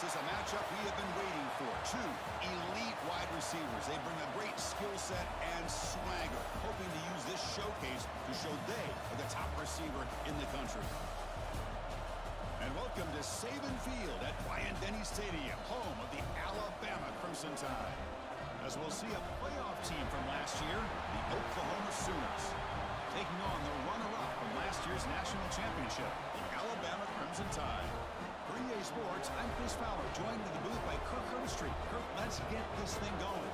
is a matchup we have been waiting for. Two elite wide receivers. They bring a great skill set and swagger, hoping to use this showcase to show they are the top receiver in the country. And welcome to Saban Field at Bryant-Denny Stadium, home of the Alabama Crimson Tide. As we'll see a playoff team from last year, the Oklahoma Sooners, taking on the runner-up from last year's national championship, the Alabama Crimson Tide. For EA Sports, I'm Chris Fowler, joined in the booth by Kirk Herbstreit. Kirk, let's get this thing going.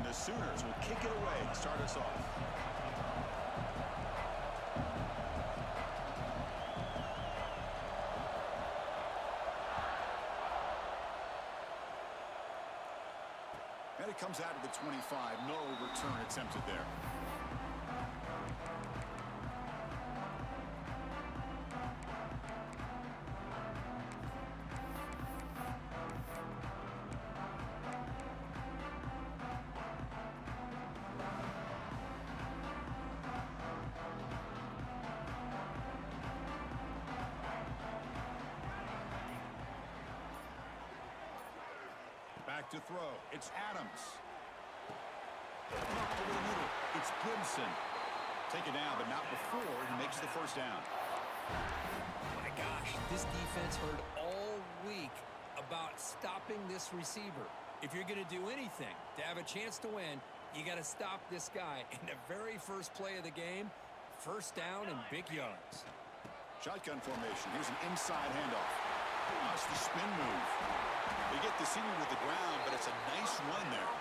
The Sooners will kick it away to start us off. And it comes out of the 25. No return attempted there. Back to throw. It's Adams. Up over the middle. It's Gibson. Take it down, but not before he makes the first down. My gosh, this defense heard all week about stopping this receiver. If you're going to do anything to have a chance to win, you got to stop this guy. In the very first play of the game, first down and big yards. Shotgun formation. Here's an inside handoff. That's the spin move. They get the senior to the ground, but it's a nice run there.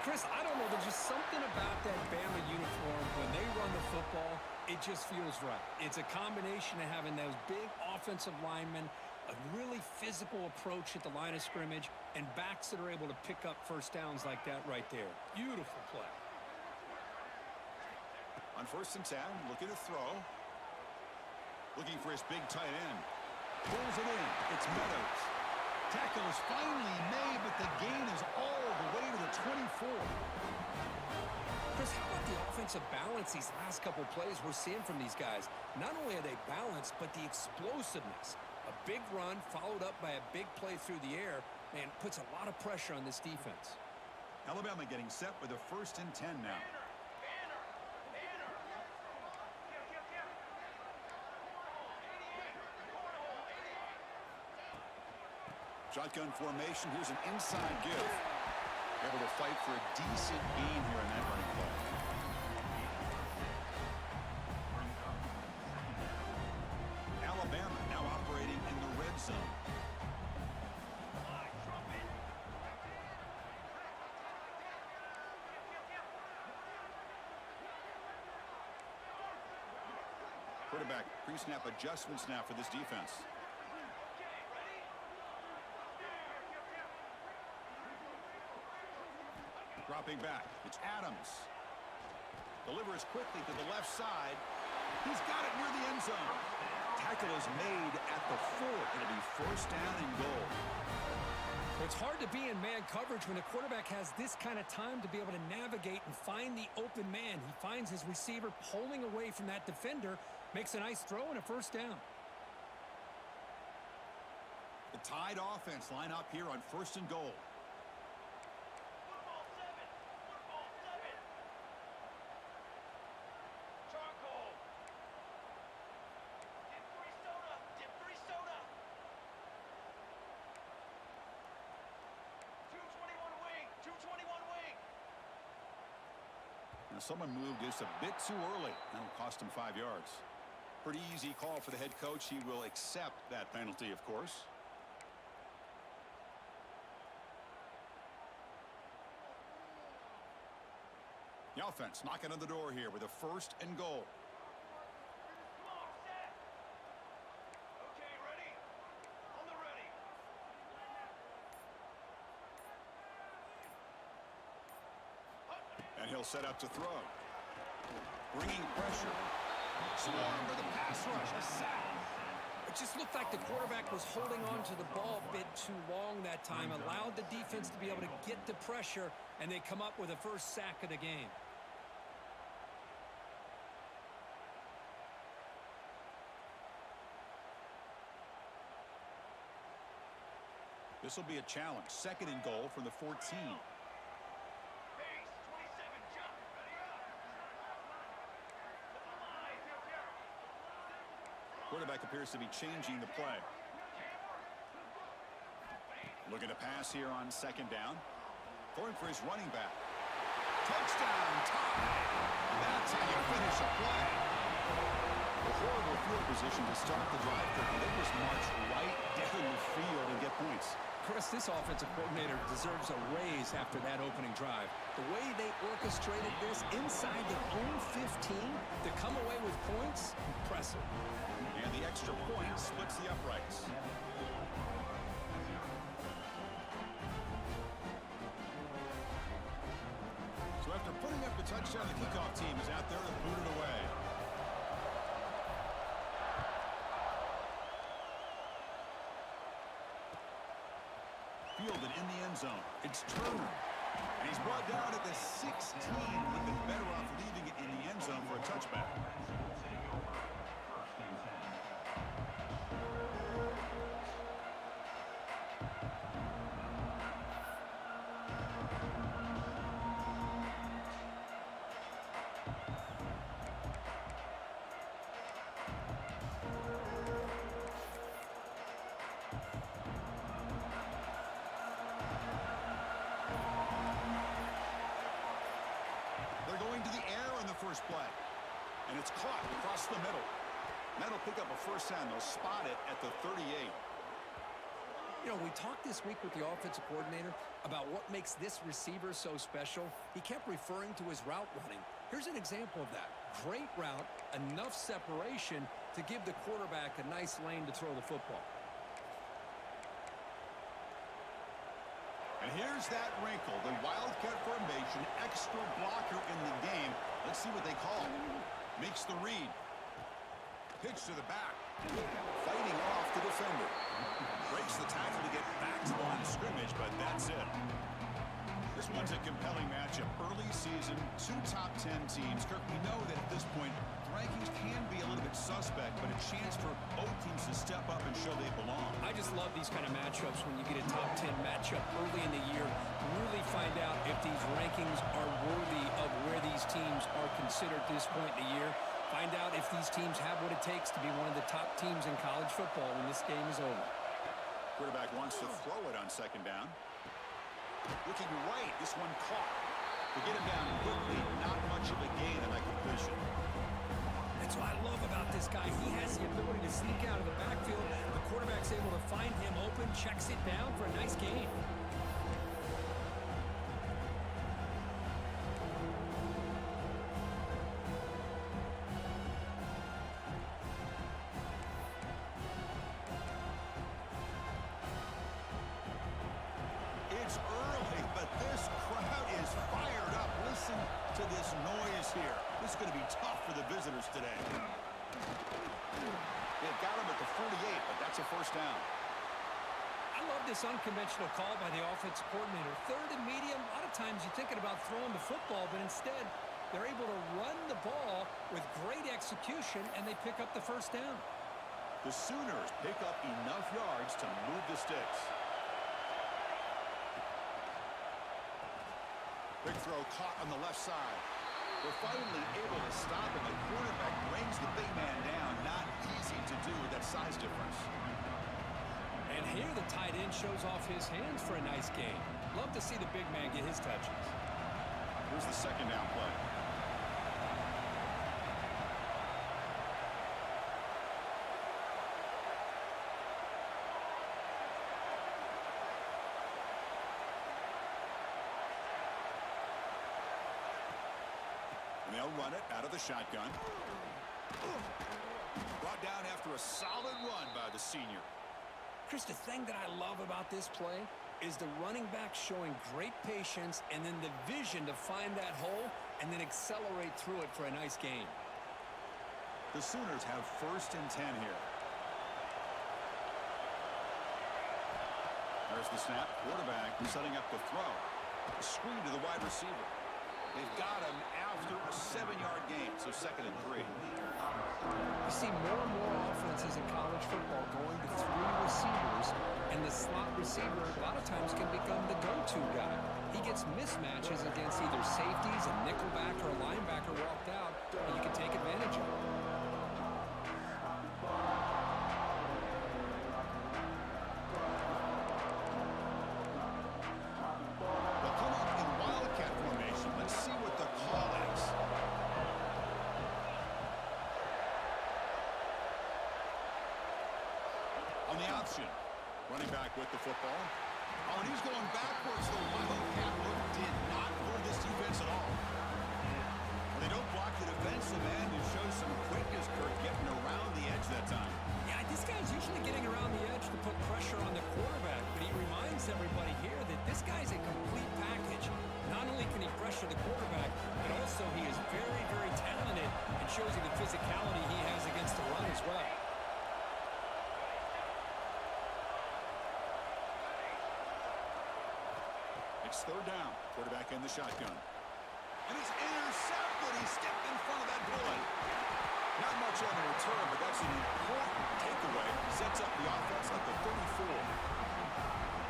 Chris, I don't know. There's just something about that Bama uniform. When they run the football, it just feels right. It's a combination of having those big offensive linemen, a really physical approach at the line of scrimmage, and backs that are able to pick up first downs like that right there. Beautiful play. On 1st and 10, looking to throw. Looking for his big tight end. Pulls it in. It's Meadows. Tackle is finally made, but the gain is all the way to the 24. Chris, how about the offensive balance these last couple plays we're seeing from these guys? Not only are they balanced, but the explosiveness. A big run followed up by a big play through the air, man, puts a lot of pressure on this defense. Alabama getting set with a 1st and 10 now. Shotgun formation. Here's an inside give. Able to fight for a decent gain here in that running play. Alabama now operating in the red zone. Quarterback pre-snap adjustments now for this defense. Dropping back. It's Adams. Delivers quickly to the left side. He's got it near the end zone. Tackle is made at the 4. It'll be 1st down and goal. It's hard to be in man coverage when the quarterback has this kind of time to be able to navigate and find the open man. He finds his receiver pulling away from that defender, makes a nice throw and a 1st down. The Tide offense line up here on 1st and goal. Now someone moved just a bit too early. That'll cost him 5 yards. Pretty easy call for the head coach. He will accept that penalty, of course. The offense knocking on the door here with a 1st and goal. And he'll set up to throw. Bringing pressure. Swarm for the pass rush. A sack. It just looked like the quarterback was holding on to the ball a bit too long that time, allowed the defense to be able to get the pressure, and they come up with the first sack of the game. This will be a challenge. Second and goal from the 14. Quarterback appears to be changing the play. Looking to pass here on second down. Throwing for his running back. Touchdown tie. That's how you finish a play. A horrible field position to start the drive. They just march right down the field and get points. Chris, this offensive coordinator deserves a raise after that opening drive. The way they orchestrated this inside their own 15 to come away with points, impressive. And the extra point splits the uprights. So after putting up the touchdown, the kickoff team is out there to boot it away. Fielded in the end zone. It's Turner. And he's brought down at the 16. Would have been better off leaving it in the end zone for a touchback. First play. And it's caught across the middle. That'll pick up a first down. They'll spot it at the 38. You know, we talked this week with the offensive coordinator about what makes this receiver so special. He kept referring to his route running. Here's an example of that. Great route, enough separation to give the quarterback a nice lane to throw the football. And here's that wrinkle, the wildcat formation, extra blocker in the game. Let's see what they call. Makes the read. Pitch to the back. Fighting off the defender. Breaks the tackle to get back to the line of scrimmage, but that's it. This one's a compelling matchup. Early season, two top 10 teams. Kirk, we know that at this point, the rankings can be a little bit suspect, but a chance for both teams to step up and show they belong. I just love these kind of matchups when you get a top 10 matchup early in the year. Really find out if these rankings are worthy of where these teams are considered at this point in the year. Find out if these teams have what it takes to be one of the top teams in college football when this game is over. Quarterback wants to throw it on second down. Looking right, this one caught. To get him down quickly, not much of a gain on that completion. That's what I love about this guy. He has the ability to sneak out of the backfield. The quarterback's able to find him open, checks it down for a nice gain. It's early, but this crowd is fired up. Listen to this noise here. This is going to be tough for the visitors today. They've got him at the 48, but that's a first down. I love this unconventional call by the offensive coordinator. Third and medium, a lot of times you're thinking about throwing the football, but instead they're able to run the ball with great execution, and they pick up the first down. The Sooners pick up enough yards to move the sticks. Big throw caught on the left side. They're finally able to stop him. The quarterback brings the big man down. Not easy to do with that size difference. And here the tight end shows off his hands for a nice gain. Love to see the big man get his touches. Here's the second down play. And they'll run it out of the shotgun. Brought down after a solid run by the senior. Chris, the thing that I love about this play is the running back showing great patience and then the vision to find that hole and then accelerate through it for a nice gain. The Sooners have 1st and 10 here. There's the snap. Quarterback setting up the throw. A screen to the wide receiver. They've got him after a 7-yard gain, so 2nd and 3. You see more and more offenses in college football going to 3 receivers, and the slot receiver a lot of times can become the go-to guy. He gets mismatches against either safeties, a nickelback, or a linebacker walked out, and you can take advantage of it. On the option, running back with the football. Oh, and he's going backwards. The Wildcat look did not fool this defense at all. Well, they don't block the defensive end and show some quickness, Kurt, getting around the edge that time. Yeah, this guy's usually getting around the edge to put pressure on the quarterback, but he reminds everybody here that this guy's a complete package. Not only can he pressure the quarterback, but also he is very, very talented and shows you the physicality he has against the run as well. It's 3rd down. Quarterback in the shotgun. And he's intercepted. He stepped in front of that bullet. Not much on the return, but that's an important takeaway. Sets up the offense at the 34.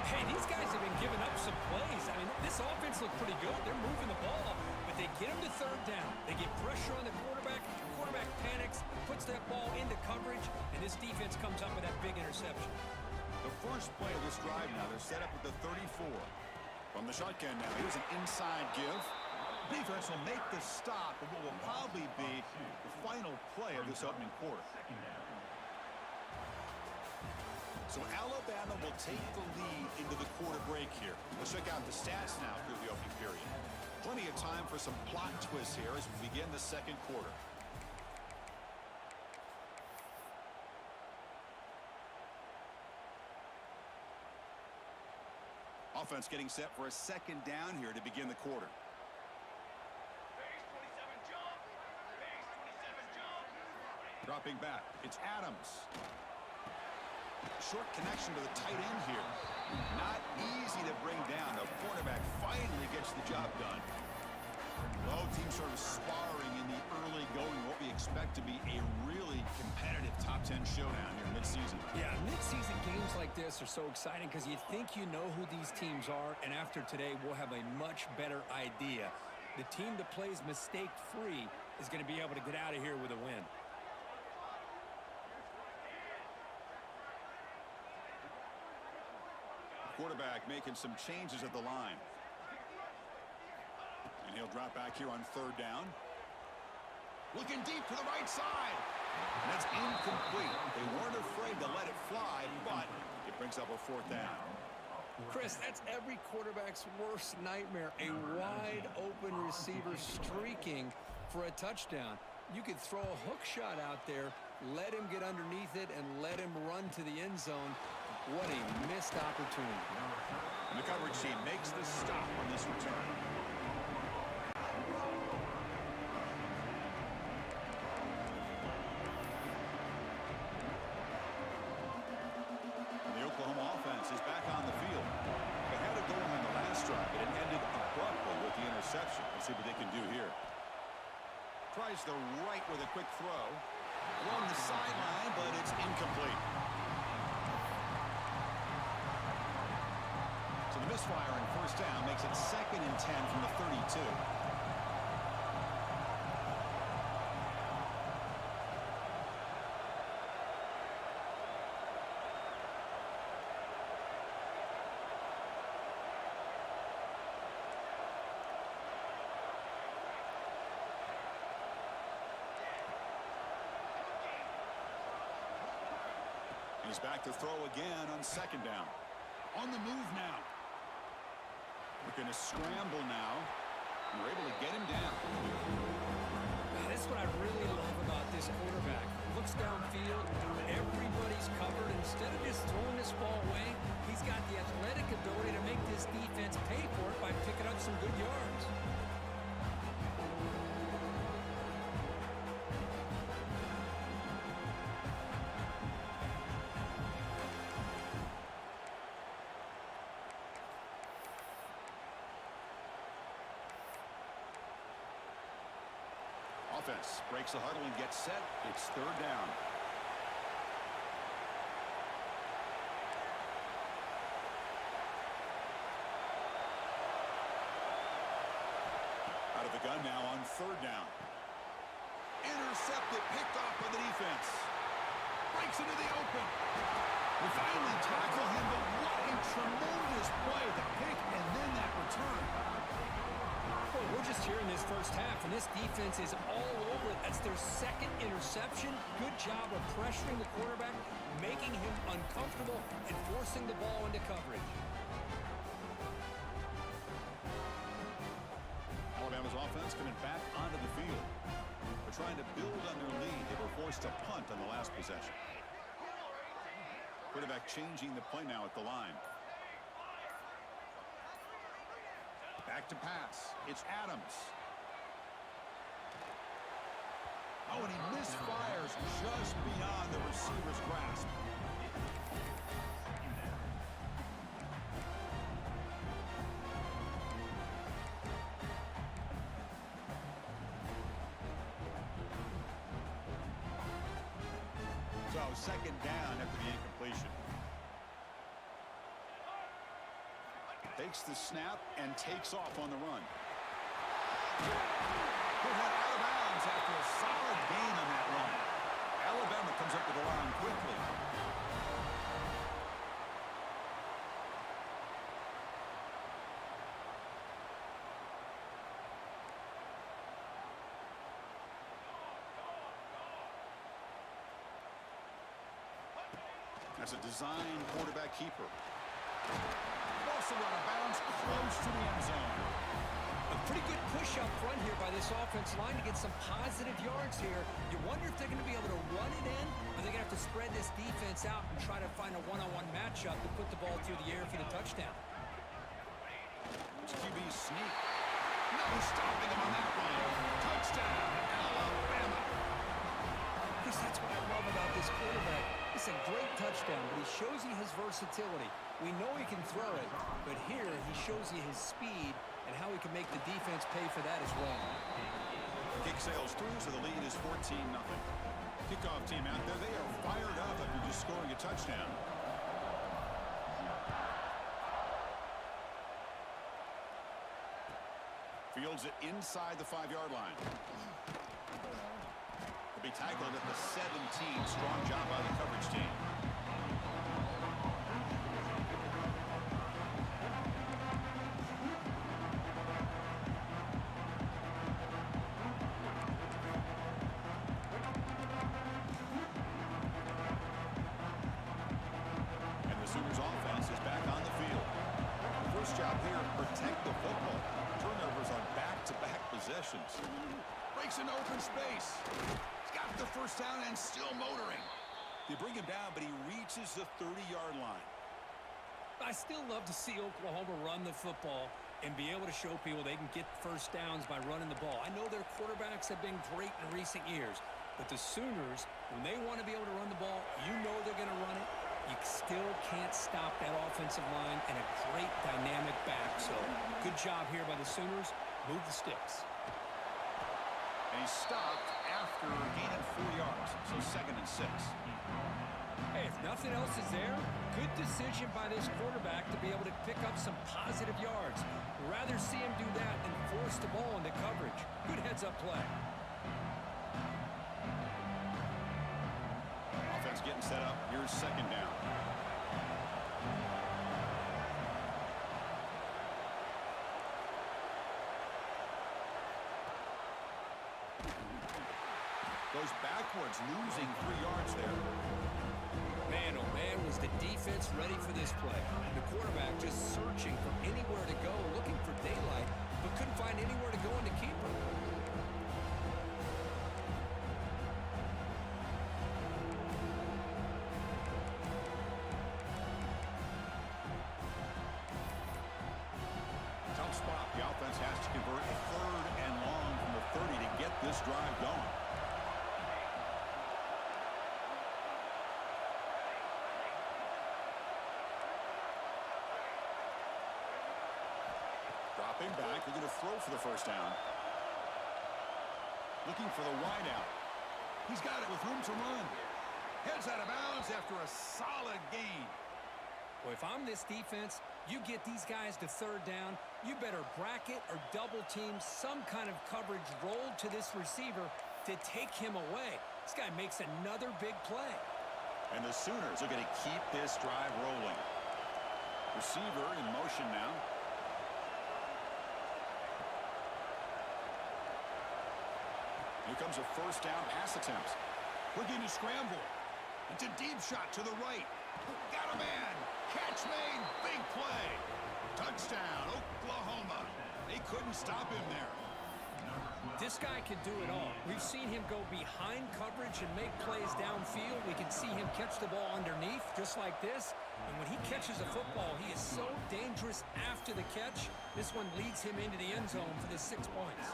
Hey, these guys have been giving up some plays. I mean, this offense looked pretty good. They're moving the ball, but they get him to 3rd down. They get pressure on the quarterback. Quarterback panics, puts that ball into coverage, and this defense comes up with that big interception. The first play of this drive now, they're set up at the 34. From the shotgun now, here's an inside give. Defense will make the stop of what will probably be the final play of this opening quarter. So Alabama will take the lead into the quarter break here. Let's check out the stats now through the opening period. Plenty of time for some plot twists here as we begin the 2nd quarter. Offense getting set for a 2nd down here to begin the quarter. Dropping back, it's Adams. Short connection to the tight end here. Not easy to bring down. The cornerback finally gets the job done. Both teams sort of sparring in the early going, what we expect to be a really competitive top 10 showdown here mid-season. Yeah, mid-season games like this are so exciting because you think you know who these teams are, and after today, we'll have a much better idea. The team that plays mistake-free is going to be able to get out of here with a win. Quarterback making some changes at the line. And he'll drop back here on 3rd down. Looking deep to the right side. And that's incomplete. They weren't afraid to let it fly, but it brings up a 4th down. Chris, that's every quarterback's worst nightmare. A wide-open receiver streaking for a touchdown. You could throw a hook shot out there, let him get underneath it, and let him run to the end zone. What a missed opportunity. And the coverage team makes the stop on this return. And the Oklahoma offense is back on the field. They had it going on the last drive, but it ended abruptly with the interception. Let's see what they can do here. Tries the right with a quick throw. Along the sideline, but it's incomplete. So the misfire on 1st down makes it 2nd and 10 from the 32. He's back to throw again on 2nd down. On the move now. Looking to scramble now. And we're able to get him down. That's what I really love about this quarterback. Looks downfield, everybody's covered. Instead of just throwing this ball away, he's got the athletic ability to make some good yards. Offense breaks the huddle and gets set. It's third down. Out of the gun now on third down. Intercepted, picked off by the defense. Breaks into the open. We finally tackle him, but what a tremendous play. The pick and then that return. Well, we're just here in this first half, and this defense is all over it. That's their second interception. Good job of pressuring the quarterback, making him uncomfortable, and forcing the ball into coverage. Alabama's offense coming back onto the field. They're trying to build on their lead. They were forced to punt on the last possession. Quarterback changing the play now at the line. Back to pass. It's Adams. Oh, and he misfires just beyond the receiver's grasp. So second down after the incompletion. Takes the snap and takes off on the run. Put him out of bounds after a solid gain on that run. Alabama comes up with the line quickly. That's a design quarterback keeper. Also out of bounds, close to the end zone. A pretty good push up front here by this offensive line to get some positive yards here. You wonder if they're going to be able to run it in, or they're going to have to spread this defense out and try to find a one-on-one matchup to put the ball through the air for the touchdown. It's QB sneak. No stopping him on that one. Touchdown, Alabama. Chris, that's what I love about this quarterback. It's a great touchdown, but he shows you his versatility. We know he can throw it, but here he shows you his speed and how he can make the defense pay for that as well. Kick sails through, so the lead is 14-0. Kickoff team out there. They are fired up after just scoring a touchdown. Fields it inside the 5-yard line. Be tackled at the 17. Strong job by the coverage team. And the Sooners offense is back on the field. The first job here, protect the football. Turnovers on back-to-back possessions. Breaks into open space. Got the first down and still motoring. They bring him down, but he reaches the 30-yard line. I still love to see Oklahoma run the football and be able to show people they can get first downs by running the ball. I know their quarterbacks have been great in recent years, but the Sooners, when they want to be able to run the ball, you know they're going to run it. You still can't stop that offensive line and a great dynamic back. So good job here by the Sooners. Move the sticks. And he's stopped after gaining 4 yards, so 2nd and 6. Hey, if nothing else is there, good decision by this quarterback to be able to pick up some positive yards. Rather see him do that than force the ball into coverage. Good heads-up play. Offense getting set up. Here's second down. Goes backwards, losing 3 yards there. Man, oh man, was the defense ready for this play. The quarterback just searching for anywhere to go, looking for daylight, but couldn't find anywhere to go in the keeper. Tough spot, the offense this drive going. Dropping back, they're going to throw for the first down. Looking for the wide out. He's got it with room to run. Heads out of bounds after a solid gain. Well, if I'm this defense, you get these guys to third down, you better bracket or double team some kind of coverage roll to this receiver to take him away. This guy makes another big play. And the Sooners are going to keep this drive rolling. Receiver in motion now. Here comes a first down pass attempt. Looking to scramble. It's a deep shot to the right. Got a man. Catch made. Big play. Touchdown, Oklahoma. They couldn't stop him there. This guy can do it all. We've seen him go behind coverage and make plays downfield. We can see him catch the ball underneath, just like this. And when he catches a football, he is so dangerous after the catch. This one leads him into the end zone for the 6 points.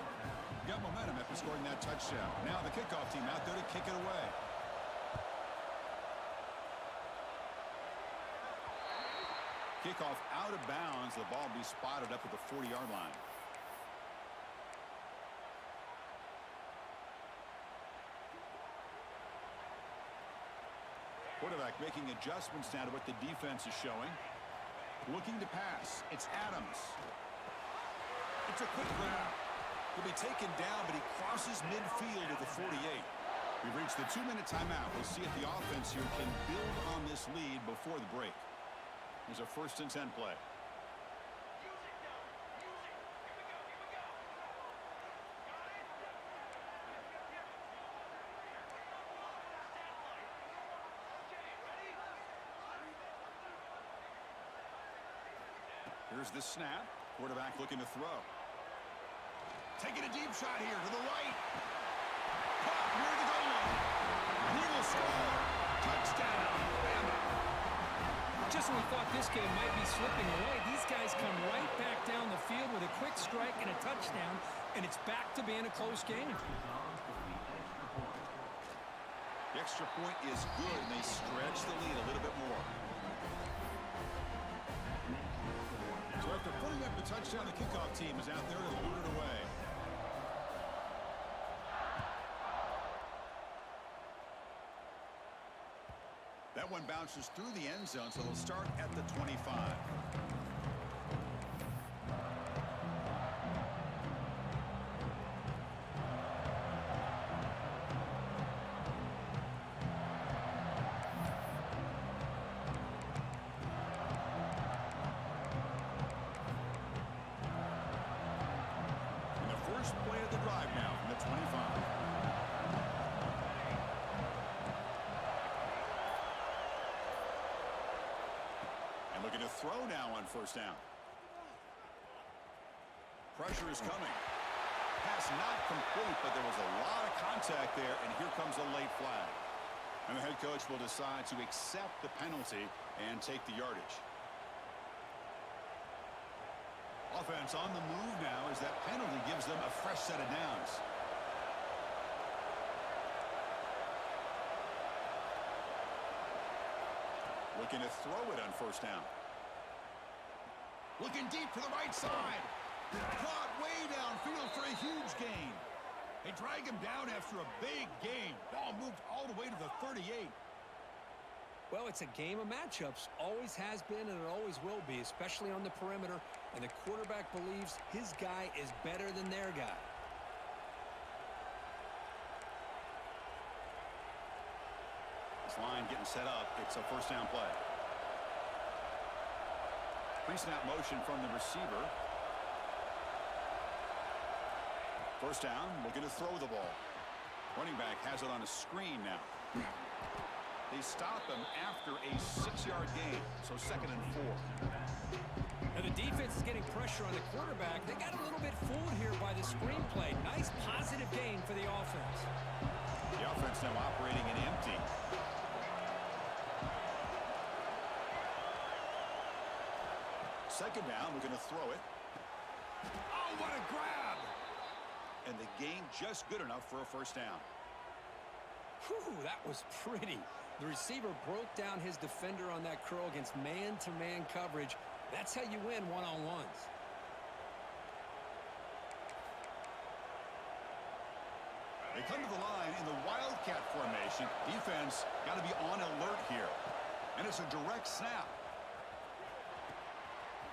Got momentum after scoring that touchdown. Now the kickoff team out there to kick it away. Kickoff out of bounds. The ball will be spotted up at the 40-yard line. Quarterback making adjustments now to what the defense is showing. Looking to pass. It's Adams. It's a quick grab. He'll be taken down, but he crosses midfield at the 48. We've reached the 2-minute timeout. We'll see if the offense here can build on this lead before the break. There's a 1st and 10 play. Here's the snap. Quarterback looking to throw. Taking a deep shot here to the right. Caught near the goal line. He will score. Touchdown, Bama. Just when we thought this game might be slipping away, these guys come right back down the field with a quick strike and a touchdown, and it's back to being a close game. The extra point is good, and they stretch the lead a little bit more. So after putting up the touchdown, the kickoff team is out there to loot it away. That one bounces through the end zone, so they'll start at the 25. And the first play of the drive now from the 25. Looking to throw now on first down. Pressure is coming. Pass not complete, but there was a lot of contact there, and here comes a late flag. And the head coach will decide to accept the penalty and take the yardage. Offense on the move now as that penalty gives them a fresh set of downs. Looking to throw it on first down. Looking deep to the right side. Caught way downfield for a huge gain. They drag him down after a big gain. Ball moved all the way to the 38. Well, it's a game of matchups. Always has been, and it always will be, especially on the perimeter. And the quarterback believes his guy is better than their guy. This line getting set up. It's a first down play. Pre-snap motion from the receiver. First down, looking to throw the ball. Running back has it on a screen now. They stop him after a 6-yard gain, so 2nd and 4. Now the defense is getting pressure on the quarterback. They got a little bit fooled here by the screen play. Nice positive gain for the offense. The offense now operating in empty. Second down, we're going to throw it. Oh, what a grab! and the gain just good enough for a first down. Whew, that was pretty. The receiver broke down his defender on that curl against man-to-man coverage. That's how you win one-on-ones. They come to the line in the wildcat formation. Defense got to be on alert here. And it's a direct snap.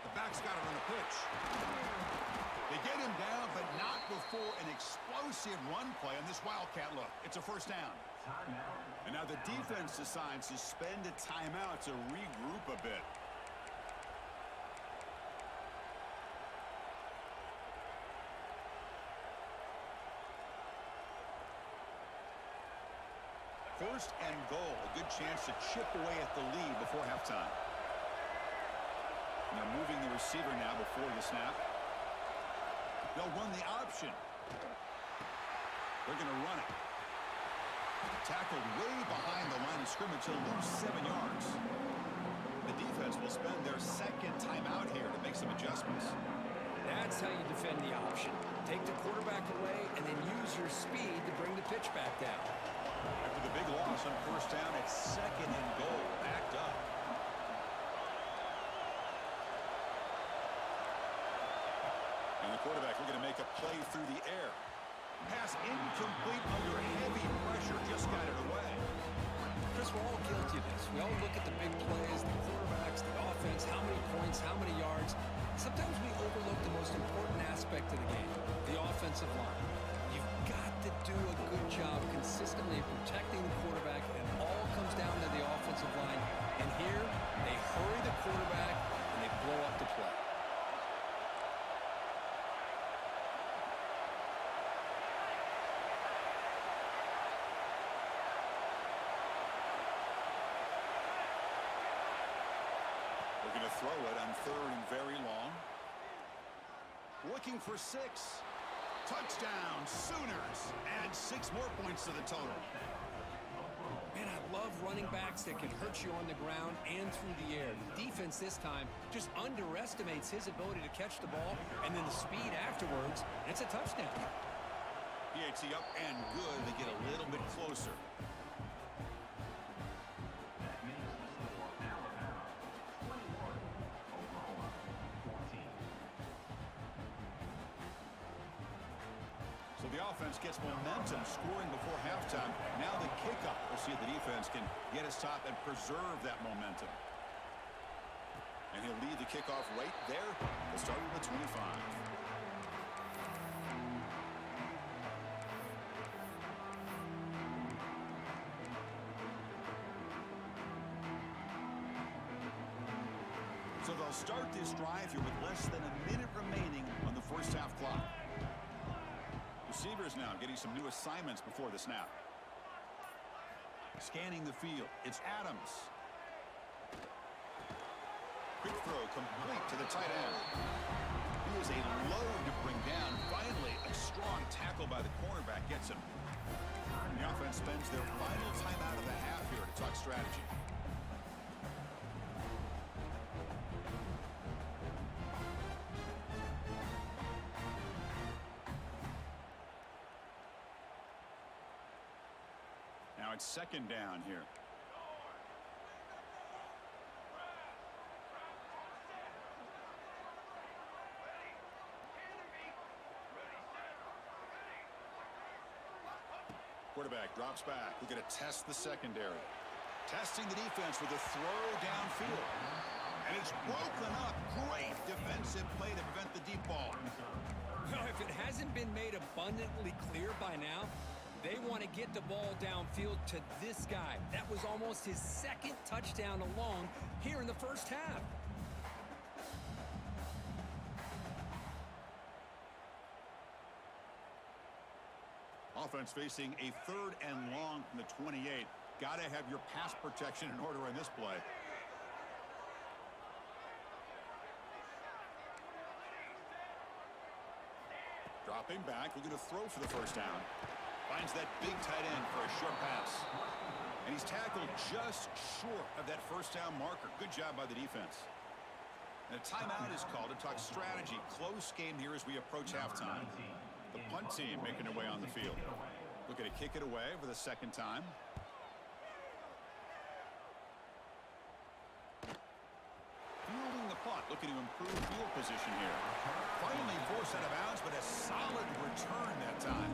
The back's got it on the pitch. They get him down, but not before an explosive run play on this wildcat look. It's a first down. And now the defense decides to spend a timeout to regroup a bit. First and goal, a good chance to chip away at the lead before halftime. Now moving the receiver now before the snap. They'll run the option. They're going to run it. Tackled way behind the line of scrimmage. He'll lose 7 yards. The defense will spend their second timeout here to make some adjustments. That's how you defend the option. Take the quarterback away and then use your speed to bring the pitch back down. After the big loss on first down, it's second and goal. Backed up. And the quarterback looking to make a play through the air. Pass incomplete under heavy pressure. Just got it away. Chris, we're all guilty of this. We all look at the big plays, the quarterbacks, the offense, how many points, how many yards. Sometimes we overlook the most important aspect of the game, the offensive line. You've got to do a good job consistently protecting the quarterback, and it all comes down to the offensive line. And here, they hurry the quarterback, and they blow up the play. They're going to throw it on third and very long. Looking for 6. Touchdown, Sooners. Add 6 more points to the total. Man, I love running backs that can hurt you on the ground and through the air. The defense this time just underestimates his ability to catch the ball, and then the speed afterwards, and it's a touchdown. PAT up and good. They get a little bit closer. So the offense gets momentum, scoring before halftime. Now the kickoff. We'll see if the defense can get a stop and preserve that momentum. And he'll lead the kickoff right there. We'll start with the 25. So they'll start this drive here with less than a minute remaining on the first half clock. Receivers now getting some new assignments before the snap. Scanning the field. It's Adams. Quick throw complete to the tight end. He is a load to bring down. Finally, a strong tackle by the cornerback gets him. The offense spends their final timeout of the half here to talk strategy. Now it's second down here. Quarterback drops back. We're going to test the secondary. Testing the defense with a throw downfield. And it's broken up. Great defensive play to prevent the deep ball. Well, if it hasn't been made abundantly clear by now, they want to get the ball downfield to this guy. That was almost his second touchdown alone here in the first half. Offense facing a third and long from the 28. Got to have your pass protection in order on this play. Dropping back, looking to throw for the first down. Finds that big tight end for a short pass. And he's tackled just short of that first down marker. Good job by the defense. And a timeout is called to talk strategy. Close game here as we approach halftime. The punt team making their way on the field. Looking to kick it away for the second time. Fielding the punt, looking to improve field position here. Finally forced out of bounds, but a solid return that time.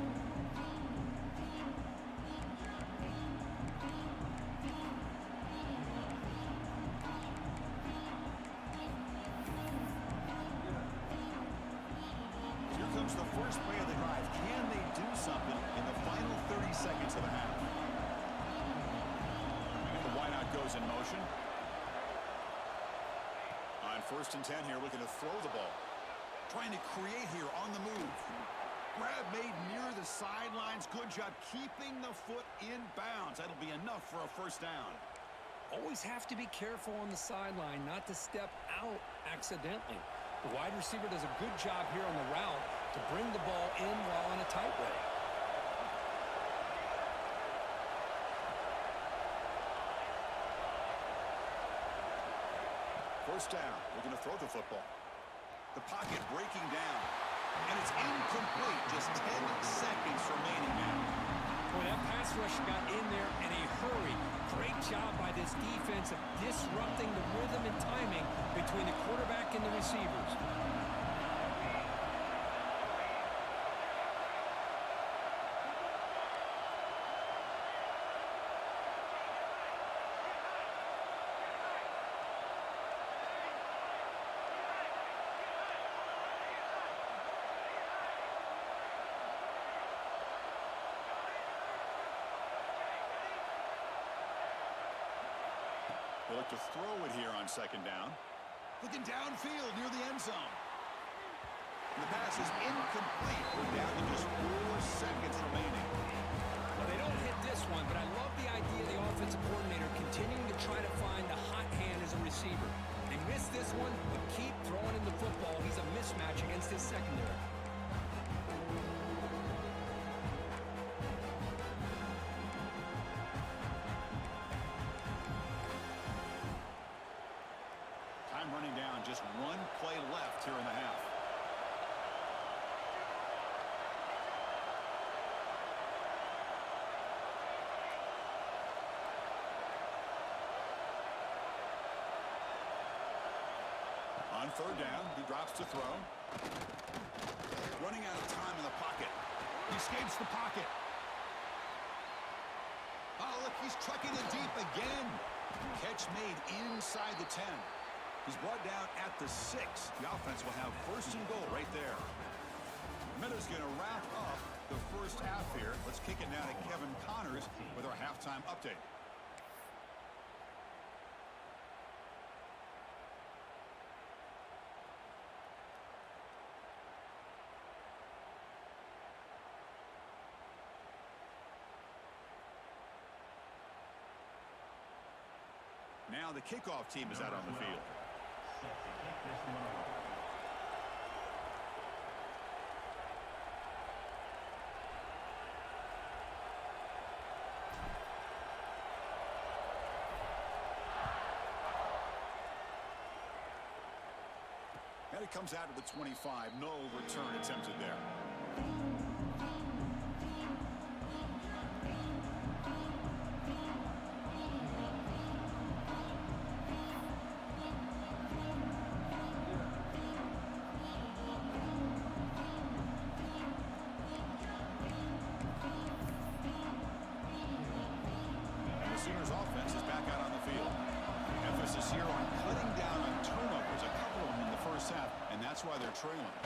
Here comes the first play of the drive. Can they do something in the final 30 seconds of the half? And the wideout goes in motion. On 1st and 10 here, looking to throw the ball. Trying to create here on the move. Grab made near the sidelines. Good job keeping the foot in bounds. That'll be enough for a first down. Always have to be careful on the sideline not to step out accidentally. The wide receiver does a good job here on the route to bring the ball in while on a tight way. First down. We're going to throw the football. The pocket breaking down. And it's incomplete. Just 10 seconds remaining now. Boy, that pass rush got in there in a hurry. Great job by this defense of disrupting the rhythm and timing between the quarterback and the receivers. They look to throw it here on second down. Looking downfield near the end zone. And the pass is incomplete. We're down to just 4 seconds remaining. Well, they don't hit this one, but I love the idea of the offensive coordinator continuing to try to find the hot hand as a receiver. They missed this one, but keep throwing him the football. He's a mismatch against his secondary. Running down, just 1 play left here in the half. On 3rd down, he drops to throw. Running out of time in the pocket. He escapes the pocket. Oh, look, he's trucking it deep again. Catch made inside the 10. He's brought down at the 6. The offense will have 1st and goal right there. Miller's going to wrap up the first half here. Let's kick it now to Kevin Connors with our halftime update. Now the kickoff team is out on the field. And it comes out to the 25. No return attempted there. Sooners offense is back out on the field. Emphasis here on cutting down on turnovers, a couple of them in the first half, and that's why they're trailing.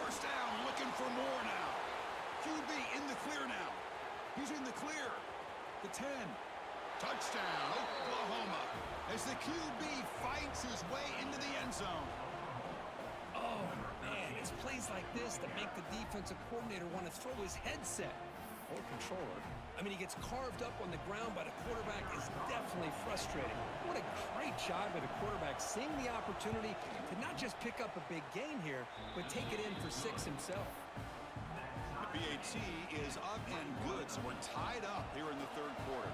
First down, looking for more now. QB in the clear now. He's in the clear. The 10. Touchdown, Oklahoma, as the QB fights his way into the end zone. Oh, man, it's plays like this that make the defensive coordinator want to throw his headset. Or controller. I mean, he gets carved up on the ground by the quarterback is definitely frustrating. What a great job by the quarterback seeing the opportunity to not just pick up a big gain here, but take it in for 6 himself. The BAT is up and good, so we're tied up here in the 3rd quarter.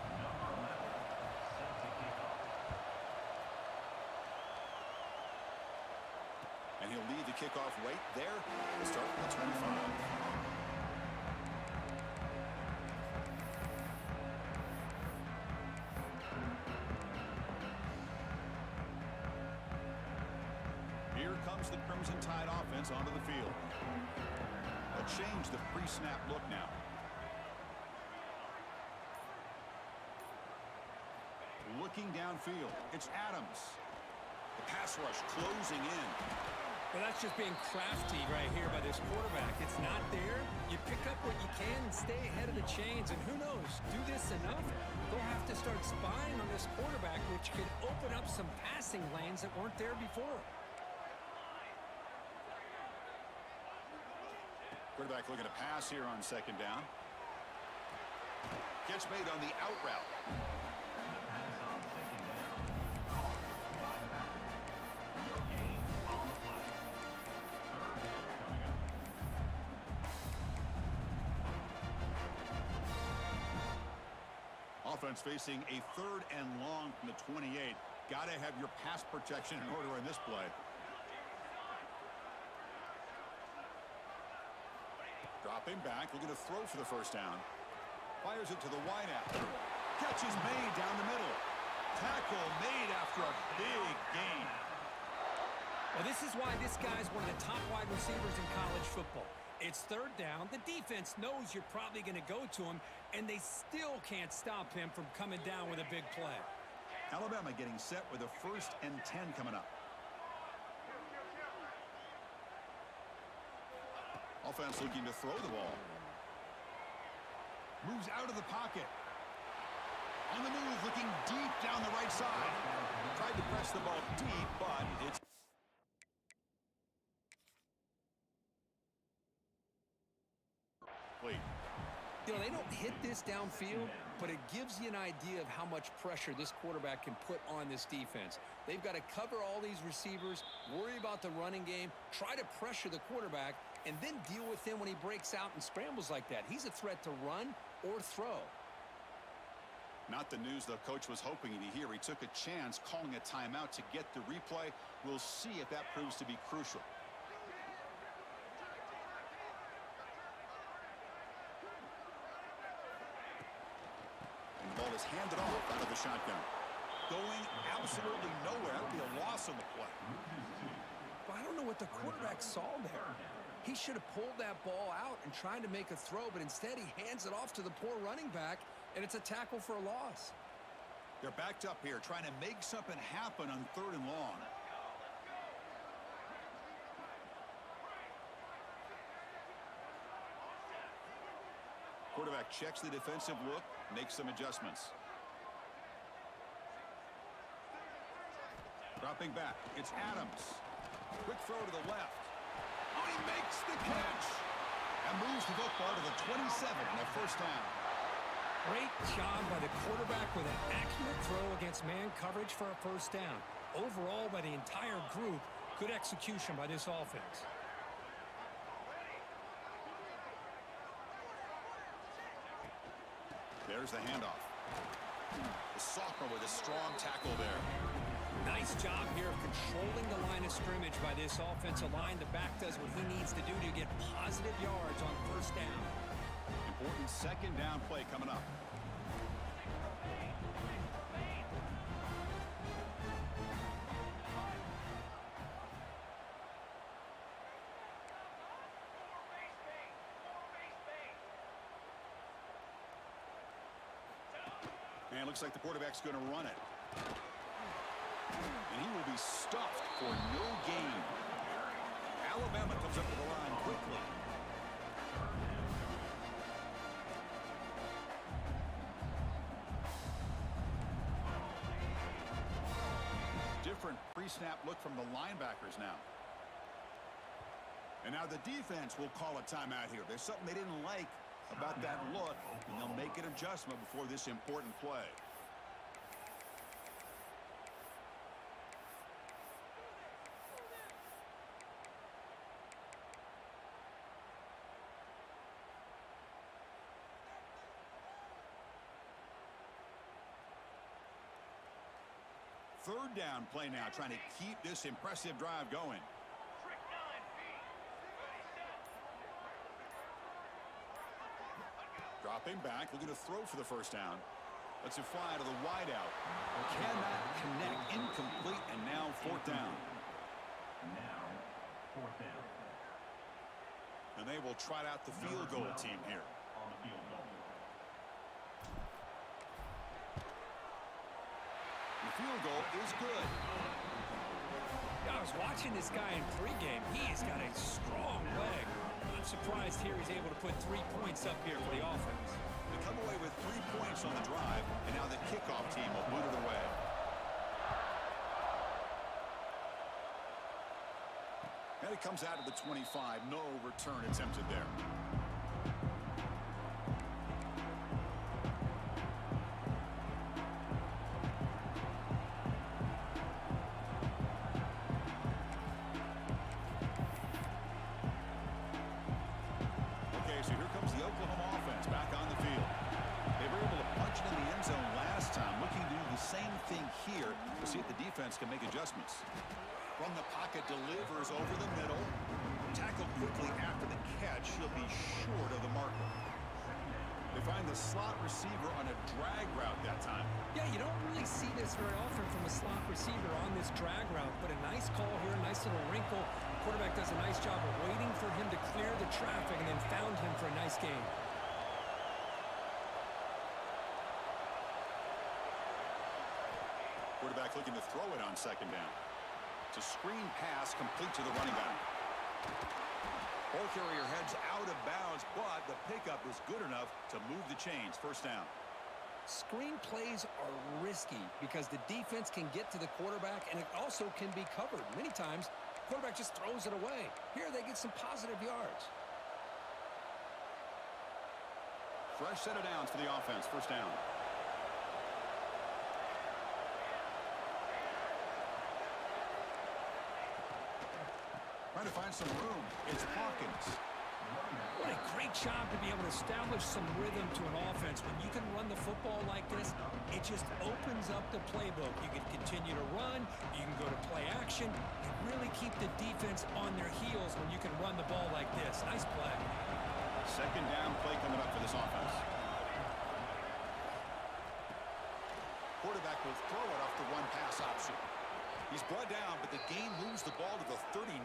And he'll lead the kickoff right there. We'll start with the 25. Here comes the Crimson Tide offense onto the field. They'll change the pre-snap look now. Looking downfield, it's Adams. The pass rush closing in. Well, that's just being crafty right here by this quarterback. It's not there. You pick up what you can and stay ahead of the chains. And who knows, do this enough, they'll have to start spying on this quarterback, which could open up some passing lanes that weren't there before. Quarterback looking to pass here on second down. Catch made on the out route. Offense facing a 3rd and long from the 28. Got to have your pass protection in order in this play. Dropping back, looking to throw for the first down. Fires it to the wideout. Catch is made down the middle. Tackle made after a big gain. Well, this is why this guy's one of the top wide receivers in college football. It's 3rd down. The defense knows you're probably going to go to him, and they still can't stop him from coming down with a big play. Alabama getting set with a 1st and 10 coming up. Offense looking to throw the ball. Moves out of the pocket. On the move, looking deep down the right side. Tried to press the ball deep, but it's... You know, they don't hit this downfield, but it gives you an idea of how much pressure this quarterback can put on this defense. They've got to cover all these receivers, worry about the running game, try to pressure the quarterback, and then deal with him when he breaks out and scrambles like that. He's a threat to run or throw. Not the news the coach was hoping to hear. He took a chance calling a timeout to get the replay. We'll see if that proves to be crucial. And the ball is handed off out of the shotgun. Going absolutely nowhere. That would be a loss on the play. But I don't know what the quarterback saw there. He should have pulled that ball out and tried to make a throw, but instead he hands it off to the poor running back, and it's a tackle for a loss. They're backed up here, trying to make something happen on 3rd and long. Quarterback checks the defensive look, makes some adjustments. Dropping back, it's Adams. Quick throw to the left. Oh, he makes the catch and moves the football to the 27 and a 1st down. Great job by the quarterback with an accurate throw against man coverage for a 1st down. Overall, by the entire group, good execution by this offense. There's the handoff. The sophomore with a strong tackle there. Nice job here of controlling the line of scrimmage by this offensive line. The back does what he needs to do to get positive yards on 1st down. Important 2nd down play coming up. And it looks like the quarterback's going to run it. And he will be stuffed for no gain. Alabama comes up to the line quickly. Different pre-snap look from the linebackers now. And now the defense will call a timeout here. There's something they didn't like about that look, and they'll make an adjustment before this important play. Third down play now, trying to keep this impressive drive going. Dropping back, looking to throw for the first down. Lets it fly to the wideout. Cannot connect, incomplete, and now fourth down. And they will trot out the field goal team here. The field goal is good. Yeah, I was watching this guy in pregame. He's got a strong leg. I'm surprised here he's able to put 3 points up here for the offense. They come away with 3 points on the drive, and now the kickoff team will boot it away. And it comes out of the 25. No return attempted there. Okay, so here comes the Oklahoma offense back on the field. They were able to punch it in the end zone last time, looking to do the same thing here to see if the defense can make adjustments. From the pocket, delivers over the middle. Tackled quickly after the catch. He'll be short of the marker. They find the slot receiver on a drag route that time. Yeah, you don't really see this very often from a slot receiver on this drag route, but a nice call here, a nice little wrinkle. Quarterback does a nice job of waiting for him to clear the traffic and then found him for a nice gain. Quarterback looking to throw it on second down. It's a screen pass complete to the running back. Ball carrier heads out of bounds, but the pickup is good enough to move the chains. First down. Screen plays are risky because the defense can get to the quarterback and it also can be covered. Many times, the quarterback just throws it away. Here they get some positive yards. Fresh set of downs for the offense. First down. Trying to find some room. It's Hawkins. What a great job to be able to establish some rhythm to an offense. When you can run the football like this, it just opens up the playbook. You can continue to run. You can go to play action. And really keep the defense on their heels when you can run the ball like this. Nice play. Second down play coming up for this offense. Quarterback will throw it off the one pass option. He's brought down, but the game moves the ball to the 39.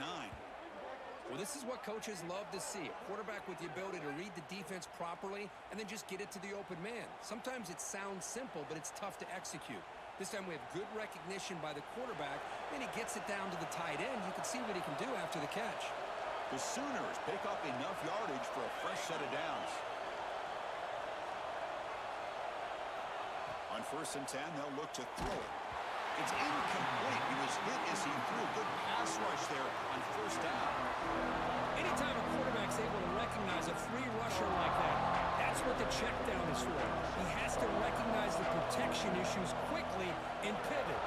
Well, this is what coaches love to see. A quarterback with the ability to read the defense properly and then just get it to the open man. Sometimes it sounds simple, but it's tough to execute. This time we have good recognition by the quarterback, and he gets it down to the tight end. You can see what he can do after the catch. The Sooners pick up enough yardage for a fresh set of downs. On 1st and 10, they'll look to throw it. It's incomplete. He was hit as he threw a good pass rush there on 1st down. Anytime a quarterback's able to recognize a free rusher like that, that's what the check down is for. He has to recognize the protection issues quickly and pivot.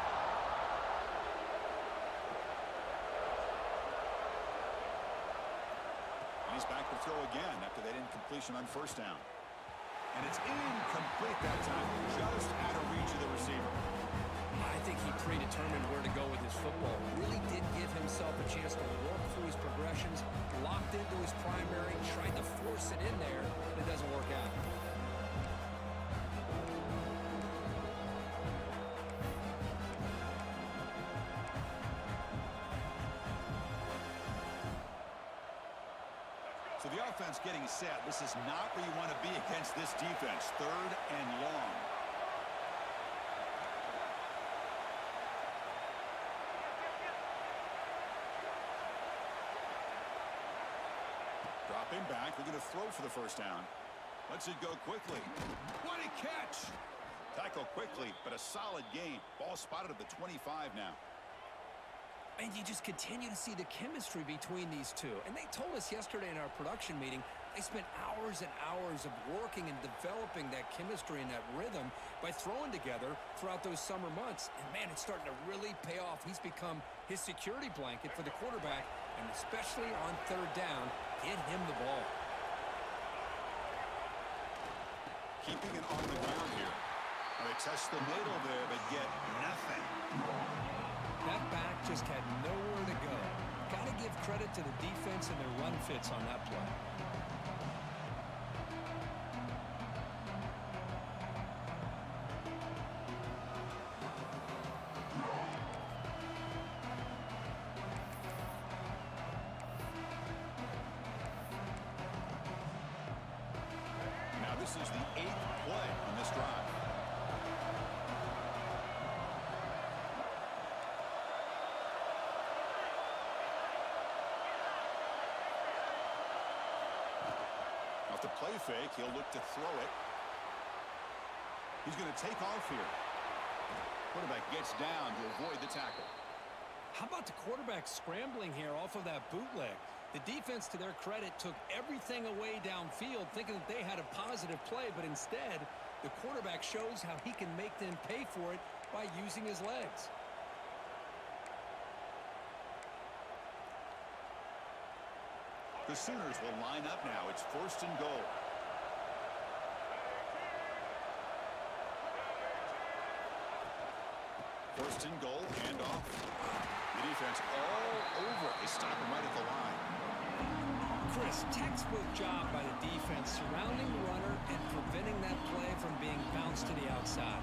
And he's back to throw again after that incompletion on 1st down. And it's incomplete that time, just out of reach of the receiver. I think he predetermined where to go with his football. Really did give himself a chance to work through his progressions, locked into his primary, tried to force it in there, but it doesn't work out. So the offense getting set. This is not where you want to be against this defense. 3rd and long. Dropping back, we're going to throw for the first down. Lets it go quickly. What a catch! Tackle quickly, but a solid gain. Ball spotted at the 25 now. And you just continue to see the chemistry between these two. And they told us yesterday in our production meeting, they spent hours and hours of working and developing that chemistry and that rhythm by throwing together throughout those summer months. And man, it's starting to really pay off. He's become his security blanket for the quarterback, and especially on 3rd down, get him the ball. Keeping it on the ground here. They test the middle there, but get nothing. That back just had nowhere to go. Got to give credit to the defense and their run fits on that play. This is the 8th play on this drive. Off the play fake, he'll look to throw it. He's going to take off here. Quarterback gets down to avoid the tackle. How about the quarterback scrambling here off of that bootleg? The defense, to their credit, took everything away downfield, thinking that they had a positive play, but instead, the quarterback shows how he can make them pay for it by using his legs. The Sooners will line up now. It's 1st and goal. First and goal, handoff. The defense all over it. They stop him right at the line. Chris, textbook job by the defense surrounding the runner and preventing that play from being bounced to the outside.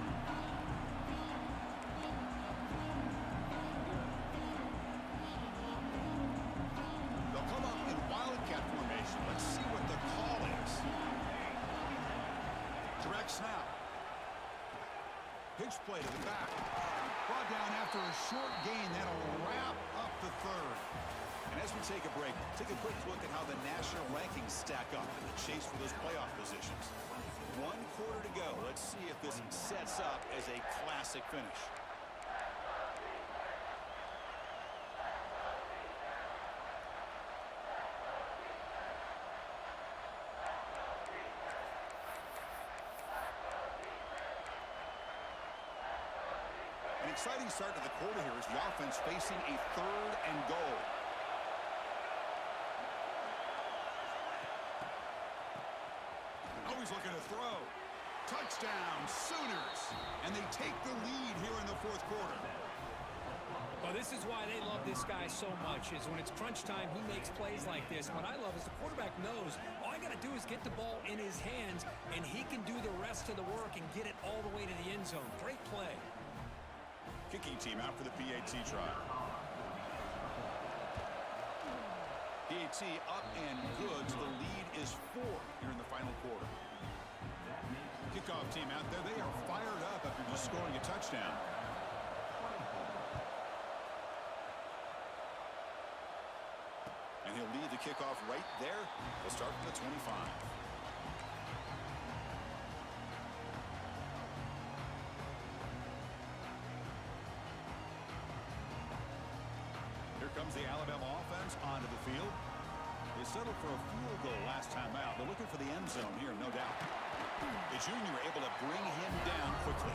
They'll come up in wildcat formation. Let's see what the call is. Direct snap. Pitch play to the back. Brought down after a short gain. That'll wrap up the 3rd. And as we take a break, take a quick look at how the national rankings stack up in the chase for those playoff positions. 1 quarter to go. Let's see if this sets up as a classic finish. An exciting start to the quarter here as the offense facing a 3rd and goal. Always looking to throw. Touchdown, Sooners. And they take the lead here in the 4th quarter. Well, this is why they love this guy so much, is when it's crunch time, he makes plays like this. What I love is the quarterback knows all I got to do is get the ball in his hands, and he can do the rest of the work and get it all the way to the end zone. Great play. Kicking team out for the PAT try. PAT up and good. So the lead is 4 here in the final quarter. Kickoff team out there. They are fired up after just scoring a touchdown. And he'll lead the kickoff right there. They'll start from the 25. Here comes the Alabama offense onto the field. They settled for a field goal last time out. They're looking for the end zone here, no doubt. The junior able to bring him down quickly.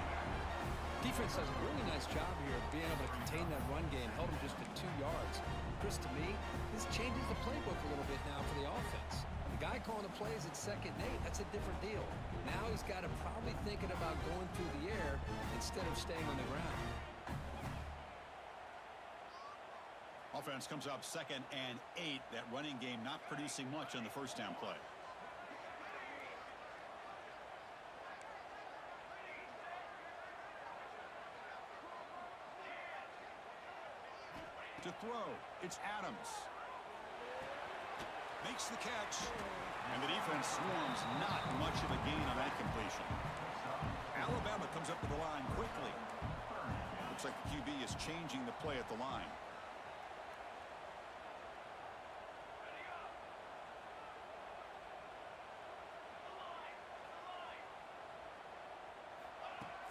Defense does a really nice job here of being able to contain that run game, held him just at 2 yards. Chris, to me, this changes the playbook a little bit now for the offense. The guy calling the plays at 2nd and 8, that's a different deal. Now he's got to probably thinking about going through the air instead of staying on the ground. Offense comes up 2nd and 8. That running game not producing much on the first down play. To throw, it's Adams. Makes the catch. And the defense swarms, not much of a gain on that completion. Alabama comes up to the line quickly. Looks like the QB is changing the play at the line.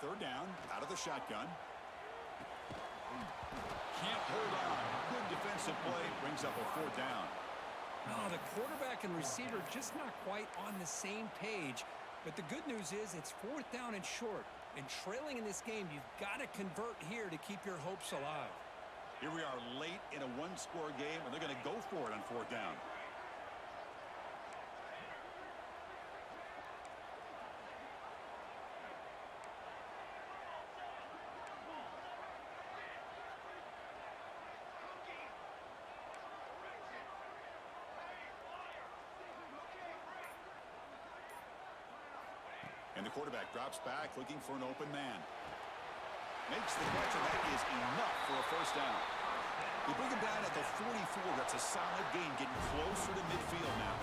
Third down, out of the shotgun. Can't hold on. Good defensive play. Brings up a 4th down. Oh, the quarterback and receiver just not quite on the same page. But the good news is it's 4th down and short. And trailing in this game, you've got to convert here to keep your hopes alive. Here we are late in a 1-score game, and they're going to go for it on 4th down. And the quarterback drops back, looking for an open man. Makes the catch, and that is enough for a 1st down. They bring him down at the 44. That's a solid gain, getting closer to midfield now.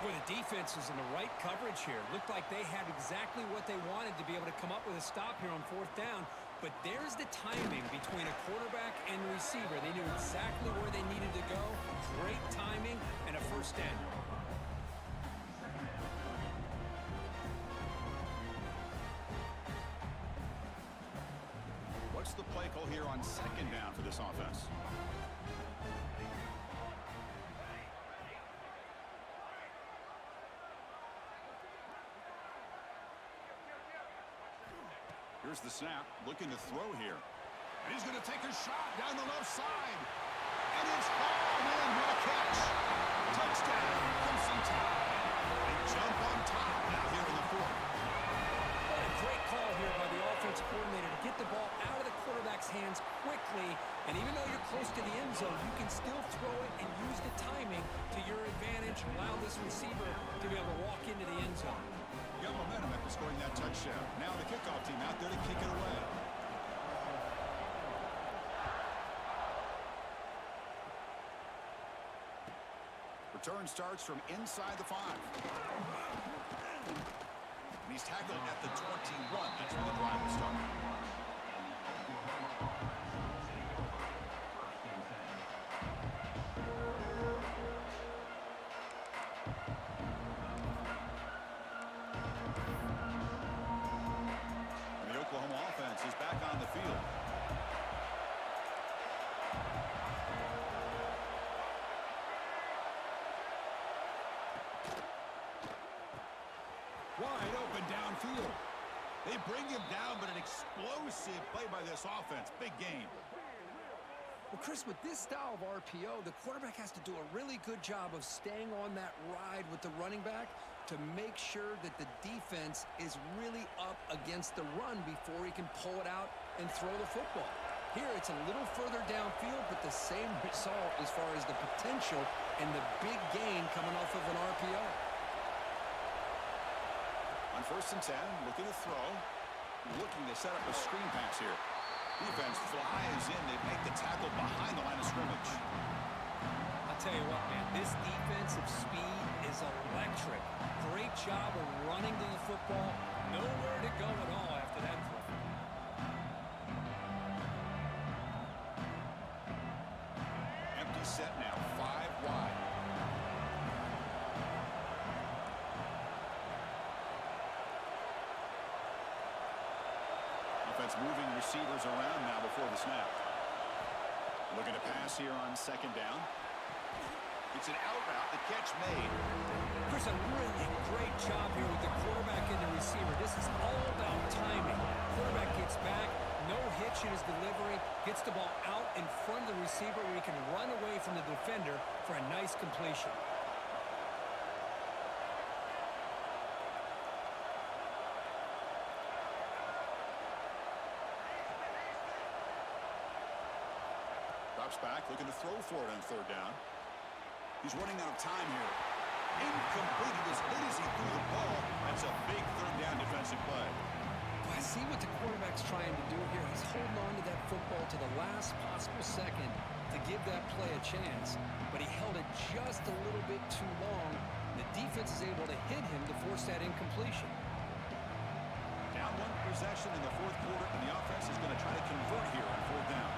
Well, the defense was in the right coverage here. Looked like they had exactly what they wanted to be able to come up with a stop here on fourth down. But there's the timing between a quarterback and receiver. They knew exactly where they needed to go. Great timing and a first down. What's the play call here on second down for this offense? Here's the snap, looking to throw here. And he's going to take a shot down the left side. And it's hauled in. What a catch. Touchdown, Crimson Tide. They jump on top now here in the fourth. What a great call here by the offensive coordinator to get the ball out of the quarterback's hands quickly. And even though you're close to the end zone, you can still throw it and use the timing to your advantage. Allow this receiver to be able to walk into the end zone. Got momentum after scoring that touchdown. Now the kickoff team out there to kick it away. Return starts from inside the 5. And he's tackled at the 21. That's where the drive will start. Is back on the field. Wide open downfield. They bring him down, but an explosive play by this offense. Big game. Well, Chris, with this style of RPO, the quarterback has to do a really good job of staying on that ride with the running back to make sure that the defense is really up against the run before he can pull it out and throw the football. Here, it's a little further downfield, but the same result as far as the potential and the big gain coming off of an RPO. On 1st and 10, looking to throw. Looking to set up a screen pass here. Defense flies in. They make the tackle behind the line of scrimmage. I'll tell you what, man, this defensive speed is electric. Great job of running to the football. Nowhere to go at all after that throw. Empty set now, 5 wide. Offense moving receivers around now before the snap. Looking to pass here on second down. It's an out route, the catch made. Chris, a really great job here with the quarterback and the receiver. This is all about timing. Quarterback gets back, no hitch in his delivery, gets the ball out in front of the receiver where he can run away from the defender for a nice completion. Drops back, looking to throw for it on third down. He's running out of time here. Incomplete. He was hit as he threw the ball. That's a big third down defensive play. I see what the quarterback's trying to do here. He's holding on to that football to the last possible second to give that play a chance, but he held it just a little bit too long. The defense is able to hit him to force that incompletion. Down 1 possession in the fourth quarter, and the offense is going to try to convert here on fourth down.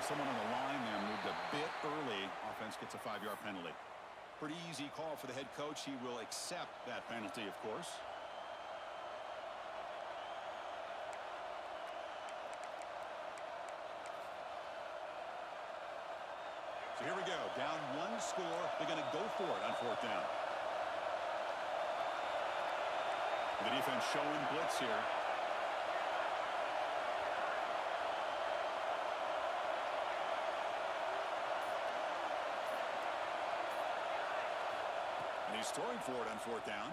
Someone on the line there moved a bit early. Offense gets a 5-yard penalty. Pretty easy call for the head coach. He will accept that penalty, of course. So here we go. Down 1 score. They're going to go for it on fourth down. The defense showing blitz here. He's throwing for it on fourth down.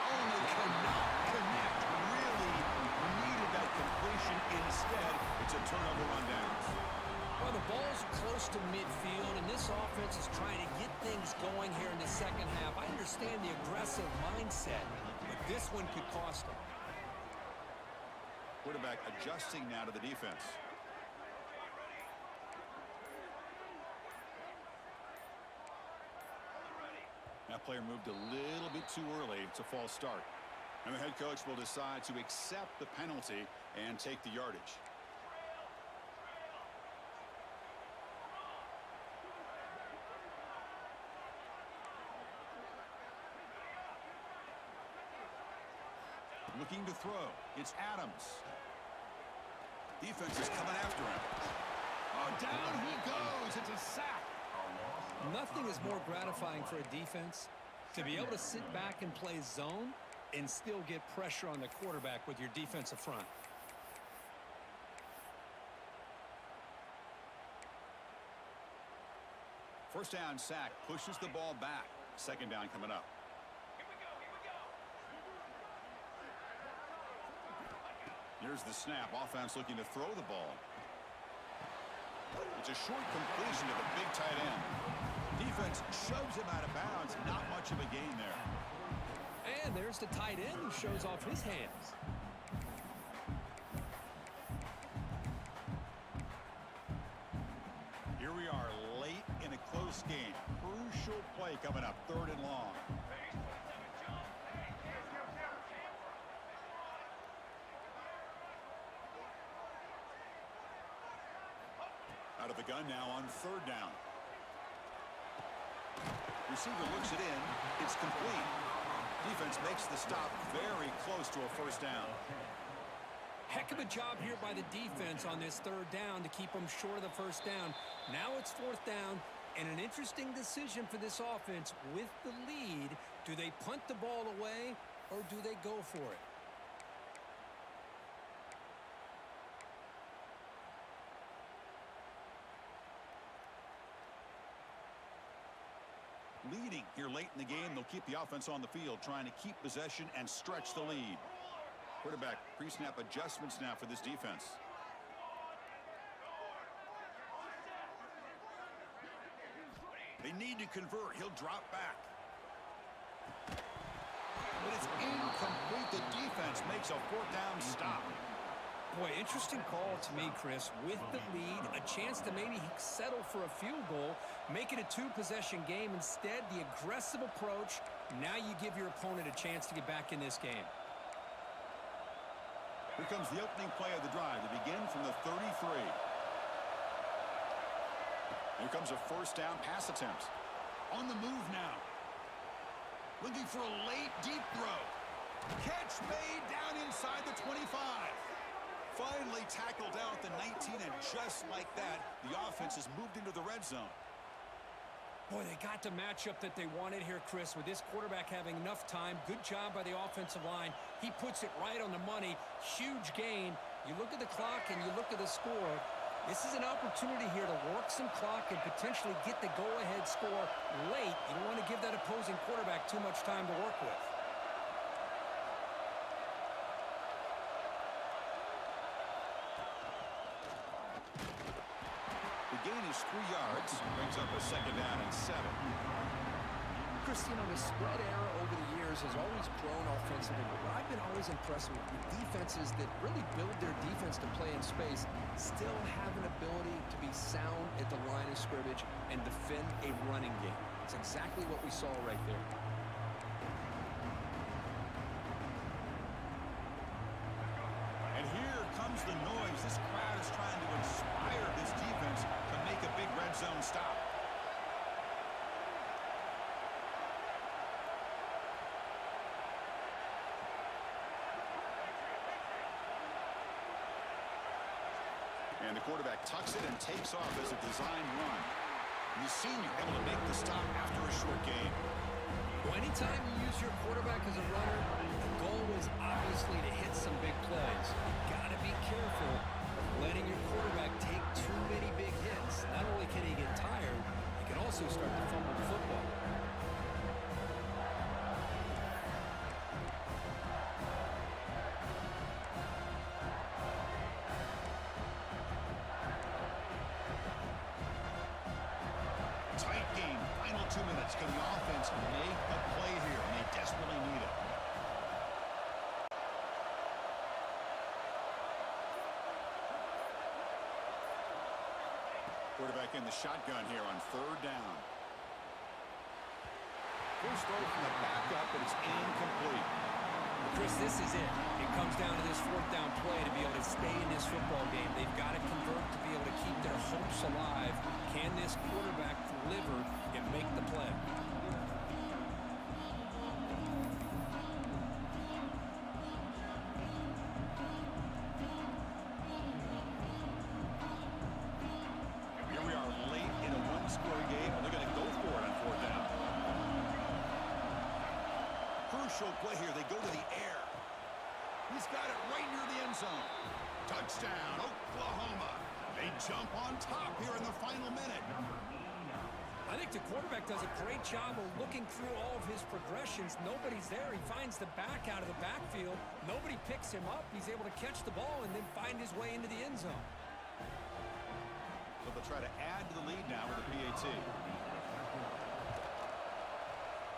Oh, they cannot connect. Instead, it's a turnover on downs. Well, the ball's close to midfield, and this offense is trying to get things going here in the second half. I understand the aggressive mindset, but this one could cost them. Quarterback adjusting now to the defense. That player moved a little bit too early. It's a false start. And the head coach will decide to accept the penalty and take the yardage. Looking to throw. It's Adams. Defense is coming after him. Oh, down he goes. It's a sack. Nothing is more gratifying for a defense to be able to sit back and play zone and still get pressure on the quarterback with your defensive front. First down sack pushes the ball back. Second down coming up. Here's the snap. Offense looking to throw the ball. It's a short completion to the big tight end. Defense shoves him out of bounds. Not much of a gain there. And there's the tight end who shows off his hands. Here we are late in a close game. Crucial play coming up. 3rd and long. Out of the gun now on 3rd down. Receiver looks it in. It's complete. Defense makes the stop very close to a first down. Heck of a job here by the defense on this 3rd down to keep them short of the first down. Now it's 4th down, and an interesting decision for this offense with the lead. Do they punt the ball away, or do they go for it? Leading here late in the game, they'll keep the offense on the field, trying to keep possession and stretch the lead. Quarterback pre-snap adjustments now for this defense. They need to convert. He'll drop back. But it's incomplete. The defense makes a 4th down stop. Boy, interesting call to me, Chris. With the lead, a chance to maybe settle for a field goal, make it a 2-possession game. Instead, the aggressive approach. Now you give your opponent a chance to get back in this game. Here comes the opening play of the drive to begin from the 33. Here comes a first down pass attempt. On the move now. Looking for a late deep throw. Catch made down inside the 25. Finally tackled out the 19, and just like that, the offense has moved into the red zone. Boy, they got the matchup that they wanted here, Chris, with this quarterback having enough time. Good job by the offensive line. He puts it right on the money. Huge gain. You look at the clock and you look at the score. This is an opportunity here to work some clock and potentially get the go-ahead score late. You don't want to give that opposing quarterback too much time to work with. The gain is 3 yards, brings up a second down and 7. Chris, you know, the spread era over the years has always grown offensively, but what I've been always impressed with defenses that really build their defense to play in space still have an ability to be sound at the line of scrimmage and defend a running game. It's exactly what we saw right there. And here comes the noise. This crowd is trying to inspire this defense to make a big red zone stop. And the quarterback tucks it and takes off as a design run. And the senior able to make the stop after a short gain. Well, anytime you use your quarterback as a runner, the goal is obviously to hit some big plays. You've got to be careful of letting your quarterback take too many big hits. Not only can he get tired, he can also start to fumble the football. 2 minutes. Can the offense make a play here? And they desperately need it. Quarterback in the shotgun here on 3rd down. First throw from the backup, but it's incomplete. Chris, this is it. It comes down to this 4th down play to be able to stay in this football game. They've got to convert to be able to keep their hopes alive. Can this quarterback deliver and make the play? Here we are late in a one-score game, and they're going to go for it on 4th down. Crucial play here. They go to the air. He's got it right near the end zone. Touchdown, Oklahoma. They jump on top here in the final minute. I think the quarterback does a great job of looking through all of his progressions. Nobody's there. He finds the back out of the backfield. Nobody picks him up. He's able to catch the ball and then find his way into the end zone. So they'll try to add to the lead now with a PAT.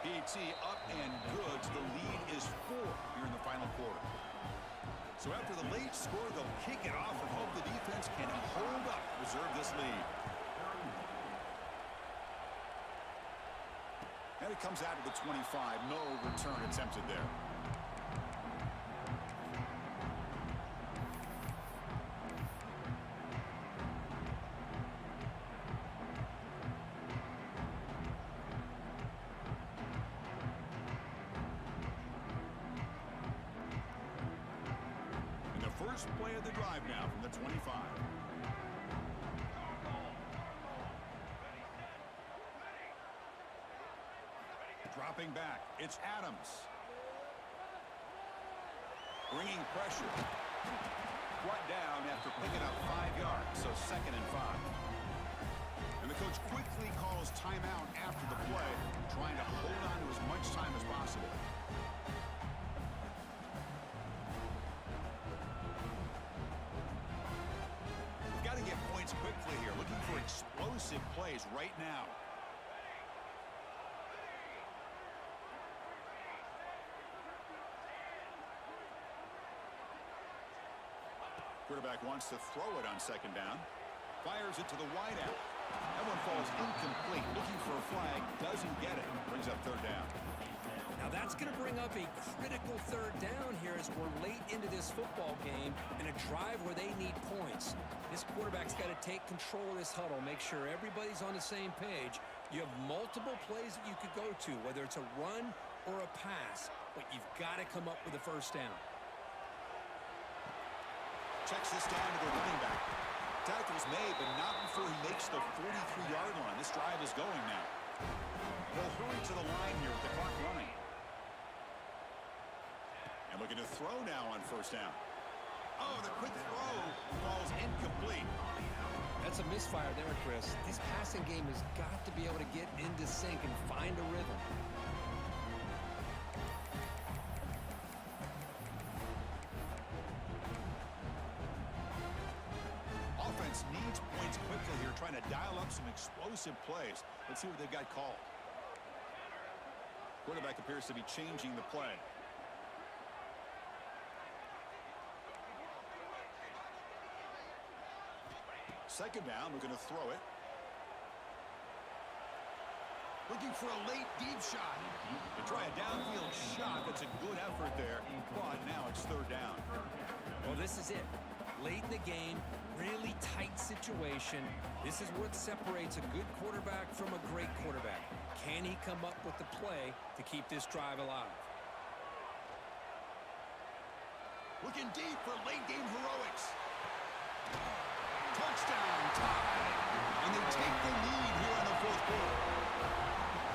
PAT up and good. So the lead is 4 here in the final quarter. So after the late score, they'll kick it off and hope the defense can hold up, preserve this lead. And it comes out of the 25. No return attempted there. First play of the drive now from the 25. Dropping back, it's Adams. Bringing pressure. Brought down after picking up 5 yards, so 2nd and 5. And the coach quickly calls timeout after the play, trying to hold on to as much time as possible. Got to get points quickly here, looking for explosive plays right now. Quarterback wants to throw it on 2nd down. Fires it to the wideout. That one falls incomplete. Looking for a flag, doesn't get it. Brings up 3rd down. Now that's going to bring up a critical 3rd down here as we're late into this football game in a drive where they need points. This quarterback's got to take control of this huddle, make sure everybody's on the same page. You have multiple plays that you could go to, whether it's a run or a pass, but you've got to come up with a 1st down. Checks this down to the running back. Tackle's made, but not before he makes the 43-yard line. This drive is going now. They'll hurry to the line here with the clock running. And looking to throw now on 1st down. Oh, the quick throw falls incomplete. That's a misfire there, Chris. This passing game has got to be able to get into sync and find a rhythm. Offense needs points quickly here, trying to dial up some explosive plays. Let's see what they've got called. Quarterback appears to be changing the play. Second down, we're going to throw it. Looking for a late deep shot. They try a downfield shot. That's a good effort there. But now it's 3rd down. Well, this is it. Late in the game, really tight situation. This is what separates a good quarterback from a great quarterback. Can he come up with the play to keep this drive alive? Looking deep for late game heroics. Touchdown, tie. And they take the lead here in the 4th quarter.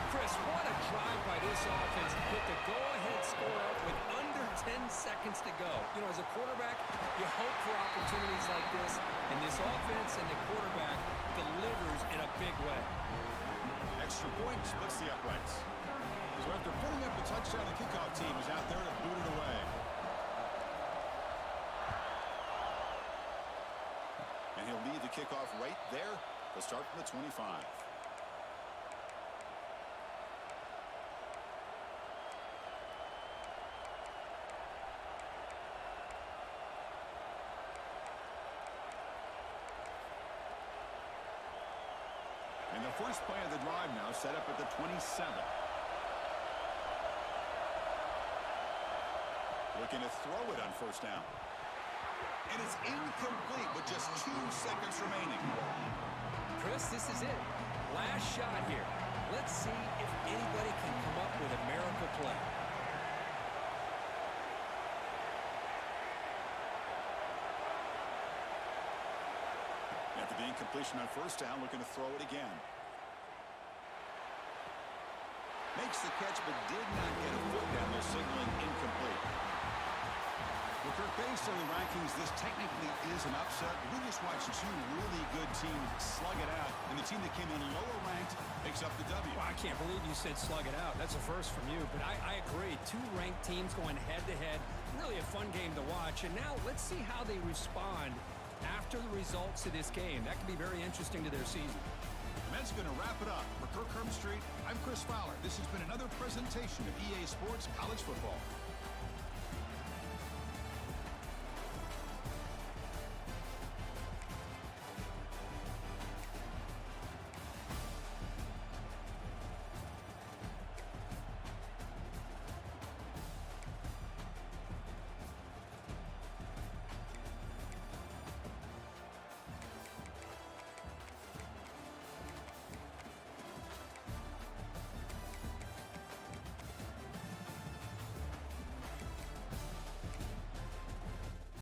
Chris, what a drive by this offense to put the go-ahead score up with under 10 seconds to go. You know, as a quarterback, you hope for opportunities like this, and this offense and the quarterback delivers in a big way. Extra point splits the uprights. So after putting up the touchdown, the kickoff team is out there to boot it away. And he'll lead the kickoff right there. They'll start from the 25. first play of the drive now set up at the 27. Looking to throw it on first down. And it's incomplete with just 2 seconds remaining. Chris, this is it. Last shot here. Let's see if anybody can come up with a miracle play. After the incompletion on first down, looking to throw it again. Makes the catch, but did not get a foot down there, signaling incomplete. Well, Kirk, based on the rankings, this technically is an upset. We just watched 2 really good teams slug it out, and the team that came in lower ranked picks up the W. Well, I can't believe you said slug it out. That's a first from you, but I agree. 2 ranked teams going head-to-head. Really a fun game to watch, and now let's see how they respond after the results of this game. That could be very interesting to their season. And that's going to wrap it up. For Kirk Herbstreit, I'm Chris Fowler. This has been another presentation of EA Sports College Football.